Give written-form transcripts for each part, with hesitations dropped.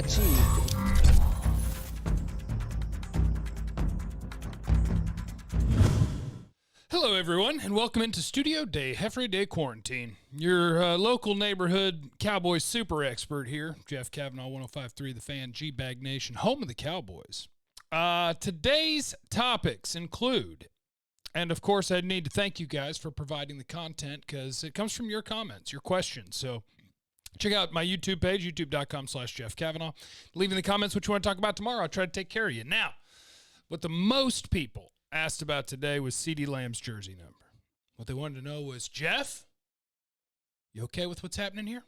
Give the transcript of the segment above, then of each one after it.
achieved. Hello, everyone, and welcome into Studio Day, Heffery Day Quarantine. Your local neighborhood Cowboys super expert here, Jeff Kavanaugh, 105.3 The Fan, G-Bag Nation, home of the Cowboys. Today's topics include, and of course, I need to thank you guys for providing the content because it comes from your comments, your questions. So check out my YouTube page, youtube.com/Jeff Kavanaugh. Leave in the comments what you want to talk about tomorrow. I'll try to take care of you. Now, what the most people asked about today was CeeDee Lamb's jersey number. What they wanted to know was, Jeff, you okay with what's happening here?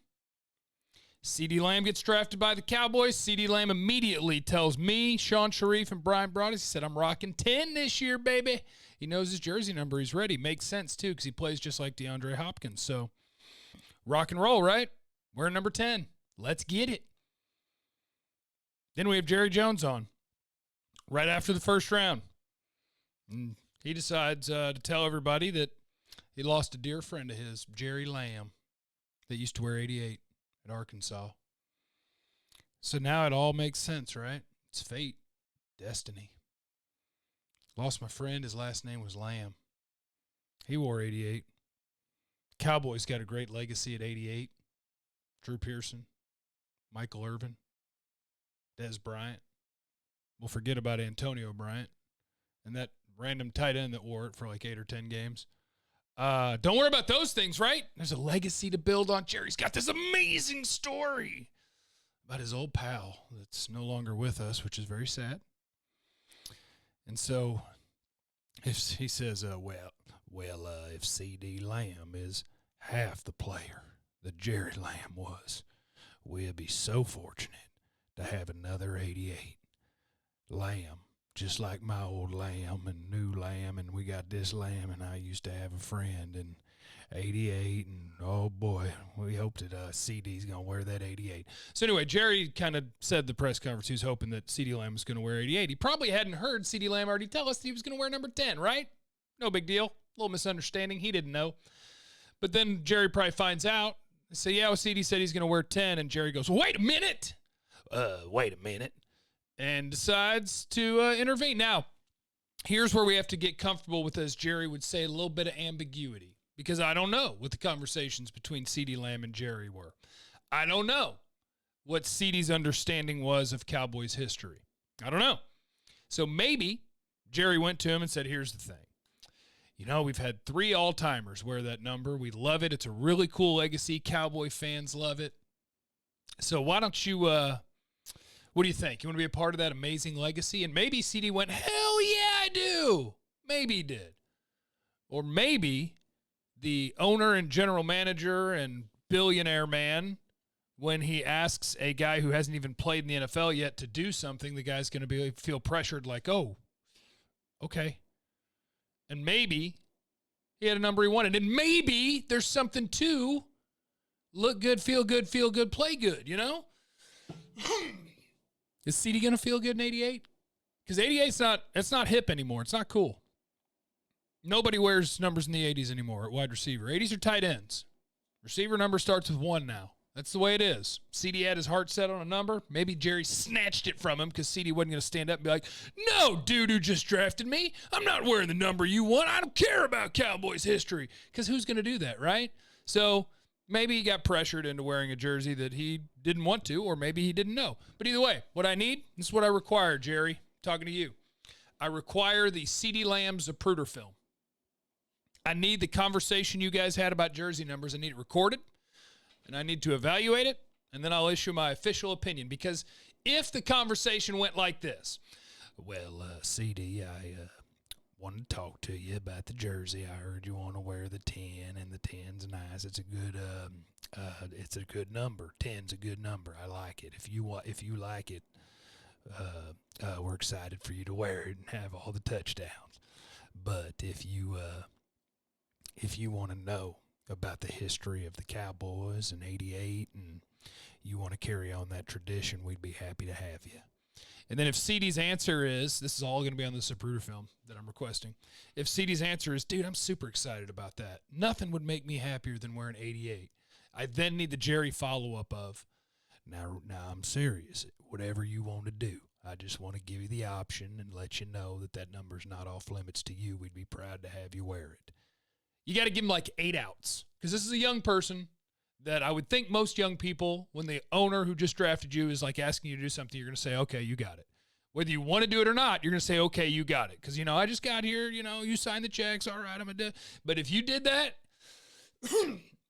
CeeDee Lamb gets drafted by the Cowboys. CeeDee Lamb immediately tells me, Sean Sharif, and Brian Broaddus, he said, I'm rocking 10 this year, baby. He knows his jersey number. He's ready. Makes sense, too, because he plays just like DeAndre Hopkins. So, rock and roll, right? We're number 10. Let's get it. Then we have Jerry Jones on right after the first round. And he decides to tell everybody that he lost a dear friend of his, Jerry Lamb, that used to wear 88 at Arkansas. So now it all makes sense, right? It's fate, destiny. Lost my friend. His last name was Lamb. He wore 88. Cowboys got a great legacy at 88. Drew Pearson, Michael Irvin, Des Bryant. We'll forget about Antonio Bryant and that random tight end that wore it for like 8 or 10 games. Don't worry about those things, right? There's a legacy to build on. Jerry's got this amazing story about his old pal that's no longer with us, which is very sad. And so if he says, if CeeDee Lamb is half the player that Jerry Lamb was, we'll be so fortunate to have another 88 Lamb. Just like my old Lamb and new Lamb, and we got this Lamb, and I used to have a friend in 88, and oh boy, we hope that CeeDee's going to wear that 88. So anyway, Jerry kind of said at the press conference he was hoping that CeeDee Lamb was going to wear 88. He probably hadn't heard CeeDee Lamb already tell us that he was going to wear number 10, right? No big deal. A little misunderstanding. He didn't know. But then Jerry probably finds out. So yeah, well, CeeDee said he's going to wear 10, and Jerry goes, wait a minute. And decides to intervene. Now, here's where we have to get comfortable with, as Jerry would say, a little bit of ambiguity, because I don't know what the conversations between CeeDee Lamb and Jerry were. I don't know what CeeDee's understanding was of Cowboys history. I don't know. So maybe Jerry went to him and said, here's the thing. You know, we've had 3 all-timers wear that number. We love it. It's a really cool legacy. Cowboy fans love it. So why don't you... what do you think? You want to be a part of that amazing legacy? And maybe CeeDee went, hell yeah, I do. Maybe he did. Or maybe the owner and general manager and billionaire man, when he asks a guy who hasn't even played in the NFL yet to do something, the guy's going to feel pressured like, oh, okay. And maybe he had a number he wanted. And maybe there's something to look good, feel good, play good, you know? Is CeeDee going to feel good in 88? Because 88's not hip anymore. It's not cool. Nobody wears numbers in the 80s anymore at wide receiver. 80s are tight ends. Receiver number starts with 1 now. That's the way it is. CeeDee had his heart set on a number. Maybe Jerry snatched it from him because CeeDee wasn't going to stand up and be like, no, dude who just drafted me. I'm not wearing the number you want. I don't care about Cowboys history. Because who's going to do that, right? So maybe he got pressured into wearing a jersey that he didn't want to, or maybe he didn't know. But either way, what I need, this is what I require, Jerry, talking to you. I require the CeeDee Lamb Zapruder film. I need the conversation you guys had about jersey numbers. I need it recorded, and I need to evaluate it, and then I'll issue my official opinion. Because if the conversation went like this, well, CeeDee, I wanted to talk to you about the jersey. I heard you want to wear the 10, and the 10's nice. It's a good number. 10's a good number. I like it. If you like it, we're excited for you to wear it and have all the touchdowns. But if you want to know about the history of the Cowboys and 88, and you want to carry on that tradition, we'd be happy to have you. And then if CeeDee's answer is, this is all going to be on the Zapruder film that I'm requesting. If CeeDee's answer is, dude, I'm super excited about that. Nothing would make me happier than wearing 88. I then need the Jerry follow-up of, Now I'm serious. Whatever you want to do, I just want to give you the option and let you know that number's not off limits to you. We'd be proud to have you wear it. You got to give him like 8 outs because this is a young person that I would think most young people, when the owner who just drafted you is like asking you to do something, you're going to say, okay, you got it. Whether you want to do it or not, you're going to say, okay, you got it. Because, I just got here, you signed the checks. All right, I'm going to do it. But if you did that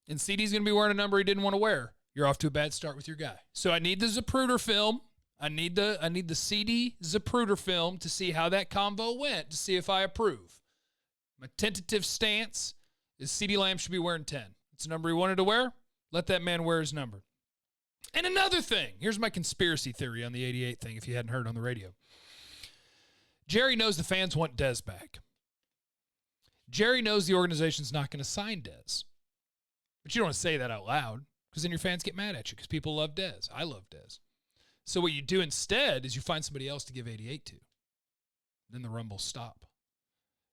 and CeeDee's going to be wearing a number he didn't want to wear, you're off to a bad start with your guy. So I need the Zapruder film. I need the CeeDee Zapruder film to see how that convo went, to see if I approve. My tentative stance is CeeDee Lamb should be wearing 10. It's the number he wanted to wear. Let that man wear his number. And another thing, here's my conspiracy theory on the 88 thing, if you hadn't heard on the radio. Jerry knows the fans want Dez back. Jerry knows the organization's not going to sign Dez. But you don't want to say that out loud, because then your fans get mad at you, because people love Dez. I love Dez. So what you do instead is you find somebody else to give 88 to. Then the rumbles stop.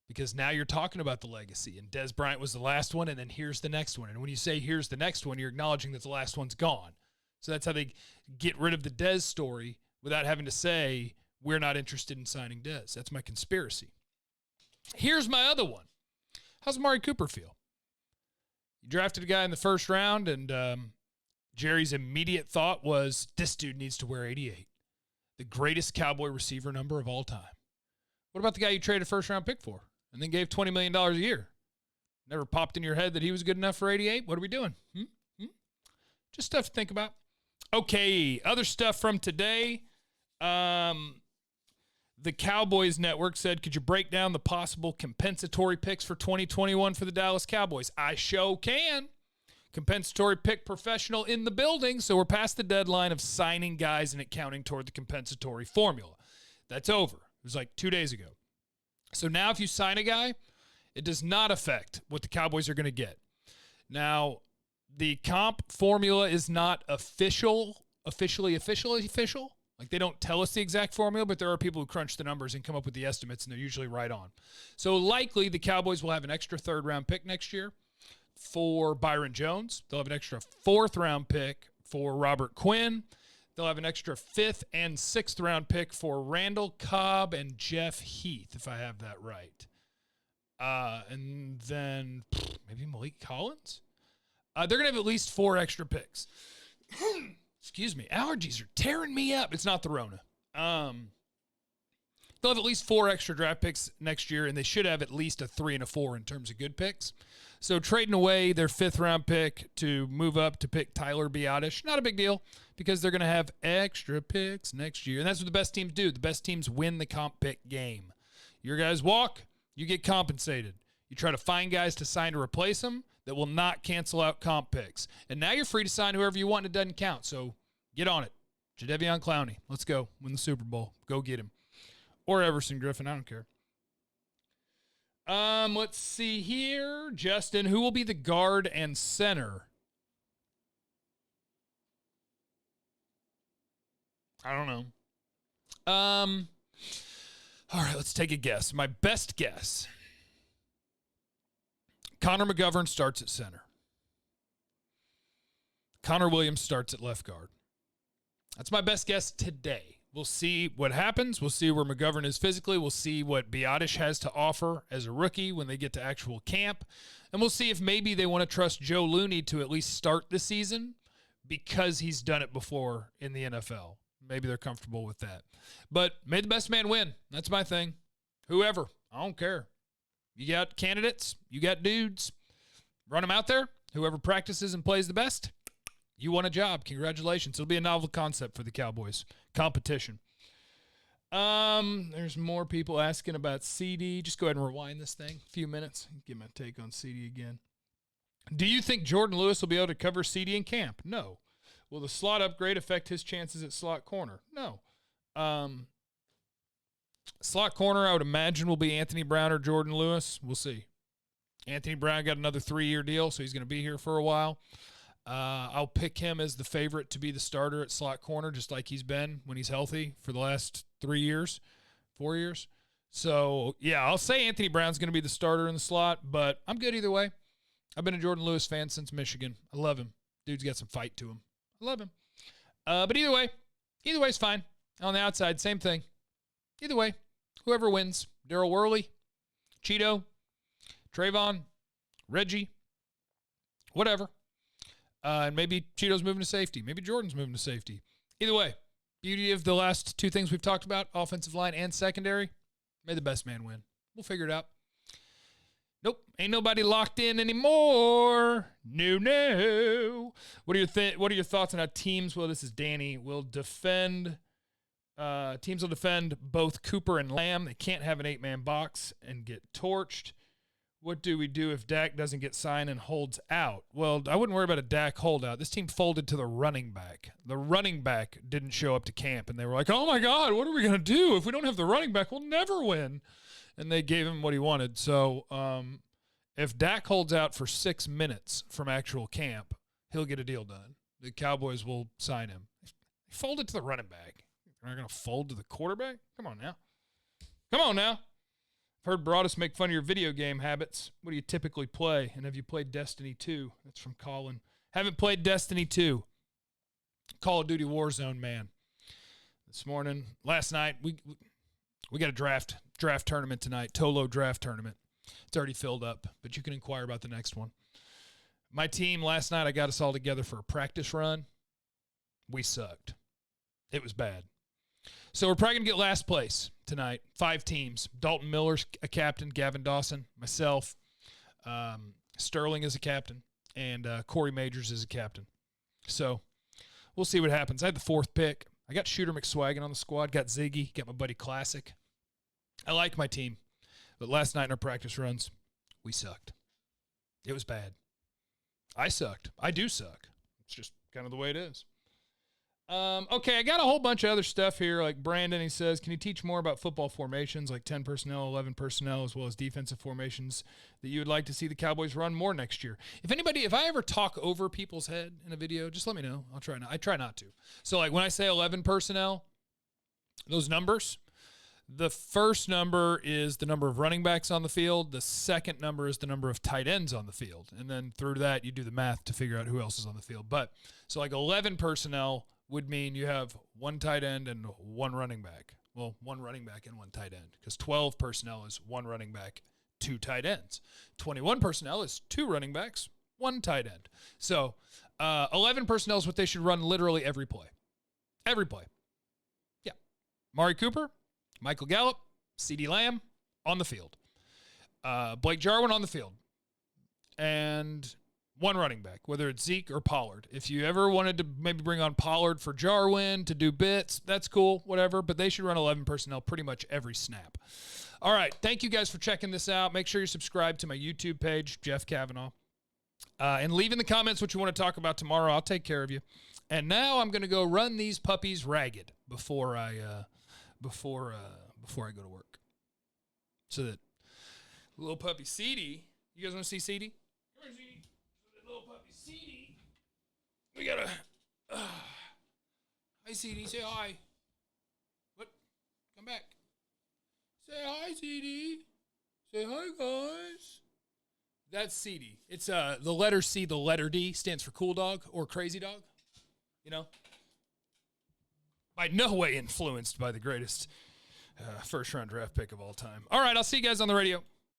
Because now you're talking about the legacy, and Dez Bryant was the last one, and then here's the next one. And when you say here's the next one, you're acknowledging that the last one's gone. So that's how they get rid of the Dez story without having to say, we're not interested in signing Dez. That's my conspiracy. Here's my other one. How's Amari Cooper feel? You drafted a guy in the first round, and Jerry's immediate thought was, this dude needs to wear 88. The greatest Cowboy receiver number of all time. What about the guy you traded a first-round pick for and then gave $20 million a year? Never popped in your head that he was good enough for 88? What are we doing? Just stuff to think about. Okay, other stuff from today. The Cowboys Network said, could you break down the possible compensatory picks for 2021 for the Dallas Cowboys? I sure can. Compensatory pick professional in the building, so we're past the deadline of signing guys and it counting toward the compensatory formula. That's over. It was like 2 days ago. So now if you sign a guy, it does not affect what the Cowboys are going to get. Now, the comp formula is not officially official. Like, they don't tell us the exact formula, but there are people who crunch the numbers and come up with the estimates, and they're usually right on. So likely the Cowboys will have an extra third-round pick next year for Byron Jones. They'll have an extra fourth-round pick for Robert Quinn. They'll have an extra fifth and sixth-round pick for Randall Cobb and Jeff Heath, if I have that right. And then maybe Malik Collins? They're going to have at least 4 extra picks. Excuse me. Allergies are tearing me up. It's not the Rona. They'll have at least 4 extra draft picks next year, and they should have at least a 3 and a 4 in terms of good picks. So trading away their 5th-round pick to move up to pick Tyler Biadasz, not a big deal because they're going to have extra picks next year. And that's what the best teams do. The best teams win the comp pick game. Your guys walk, you get compensated. You try to find guys to sign to replace them that will not cancel out comp picks. And now you're free to sign whoever you want, and it doesn't count. So get on it. Jadeveon Clowney, let's go. Win the Super Bowl. Go get him. Or Everson Griffin, I don't care. Let's see here. Justin, who will be the guard and center? I don't know. All right, let's take a guess. My best guess. Connor McGovern starts at center. Connor Williams starts at left guard. That's my best guess today. We'll see what happens. We'll see where McGovern is physically. We'll see what Biadasz has to offer as a rookie when they get to actual camp. And we'll see if maybe they want to trust Joe Looney to at least start the season because he's done it before in the NFL. Maybe they're comfortable with that. But may the best man win. That's my thing. Whoever. I don't care. You got candidates. You got dudes. Run them out there. Whoever practices and plays the best, you won a job. Congratulations. It'll be a novel concept for the Cowboys. Competition. There's more people asking about CeeDee. Just go ahead and rewind this thing a few minutes. Get my take on CeeDee again. Do you think Jordan Lewis will be able to cover CeeDee in camp? No. Will the slot upgrade affect his chances at slot corner? No. Slot corner, I would imagine, will be Anthony Brown or Jordan Lewis. We'll see. Anthony Brown got another 3-year deal, so he's going to be here for a while. I'll pick him as the favorite to be the starter at slot corner, just like he's been when he's healthy for the last 4 years. So, yeah, I'll say Anthony Brown's going to be the starter in the slot, but I'm good either way. I've been a Jordan Lewis fan since Michigan. I love him. Dude's got some fight to him. I love him. But either way is fine. On the outside, same thing. Either way, whoever wins, Daryl Worley, Cheeto, Trayvon, Reggie, whatever. And maybe Cheeto's moving to safety. Maybe Jordan's moving to safety. Either way, beauty of the last two things we've talked about, offensive line and secondary, may the best man win. We'll figure it out. Nope, ain't nobody locked in anymore. No. What are your thoughts on how teams, well, this is Danny, will defend, teams will defend both Cooper and Lamb. They can't have an 8-man box and get torched. What do we do if Dak doesn't get signed and holds out? Well, I wouldn't worry about a Dak holdout. This team folded to the running back. The running back didn't show up to camp, and they were like, oh, my God, what are we going to do? If we don't have the running back, we'll never win. And they gave him what he wanted. So if Dak holds out for 6 minutes from actual camp, he'll get a deal done. The Cowboys will sign him. They folded to the running back. They're not going to fold to the quarterback? Come on now. Come on now. I've heard Broadus make fun of your video game habits. What do you typically play? And have you played Destiny 2? That's from Colin. Haven't played Destiny 2. Call of Duty Warzone, man. Last night, we got a draft tournament tonight, Tolo draft tournament. It's already filled up, but you can inquire about the next one. My team, last night, I got us all together for a practice run. We sucked. It was bad. So we're probably going to get last place tonight. 5 teams. Dalton Miller's a captain, Gavin Dawson, myself, Sterling is a captain, and Corey Majors is a captain. So we'll see what happens. I had the 4th pick. I got Shooter McSwaggin on the squad, got Ziggy, got my buddy Classic. I like my team. But last night in our practice runs, we sucked. It was bad. I sucked. I do suck. It's just kind of the way it is. Okay, I got a whole bunch of other stuff here. Like Brandon, he says, can you teach more about football formations like 10 personnel, 11 personnel, as well as defensive formations that you would like to see the Cowboys run more next year? If I ever talk over people's head in a video, just let me know. I try not to. So like when I say 11 personnel, those numbers, the first number is the number of running backs on the field. The second number is the number of tight ends on the field. And then through that, you do the math to figure out who else is on the field. But so like 11 personnel would mean you have 1 tight end and 1 running back. Well, 1 running back and 1 tight end, because 12 personnel is 1 running back, 2 tight ends. 21 personnel is 2 running backs, 1 tight end. So 11 personnel is what they should run literally every play. Every play. Yeah. Mari Cooper, Michael Gallup, CeeDee Lamb on the field. Blake Jarwin on the field. And 1 running back, whether it's Zeke or Pollard. If you ever wanted to maybe bring on Pollard for Jarwin to do bits, that's cool, whatever. But they should run 11 personnel pretty much every snap. All right, thank you guys for checking this out. Make sure you're subscribed to my YouTube page, Jeff Kavanaugh. And leave in the comments what you want to talk about tomorrow. I'll take care of you. And now I'm going to go run these puppies ragged before I go to work. So that little puppy CeeDee, you guys want to see CeeDee? Come here, CeeDee. Little puppy CeeDee. We gotta. Hi, CeeDee. Say hi. What? Come back. Say hi, CeeDee. Say hi, guys. That's CeeDee. It's the letter C, the letter D stands for cool dog or crazy dog. You know. By no way influenced by the greatest first round draft pick of all time. All right, I'll see you guys on the radio.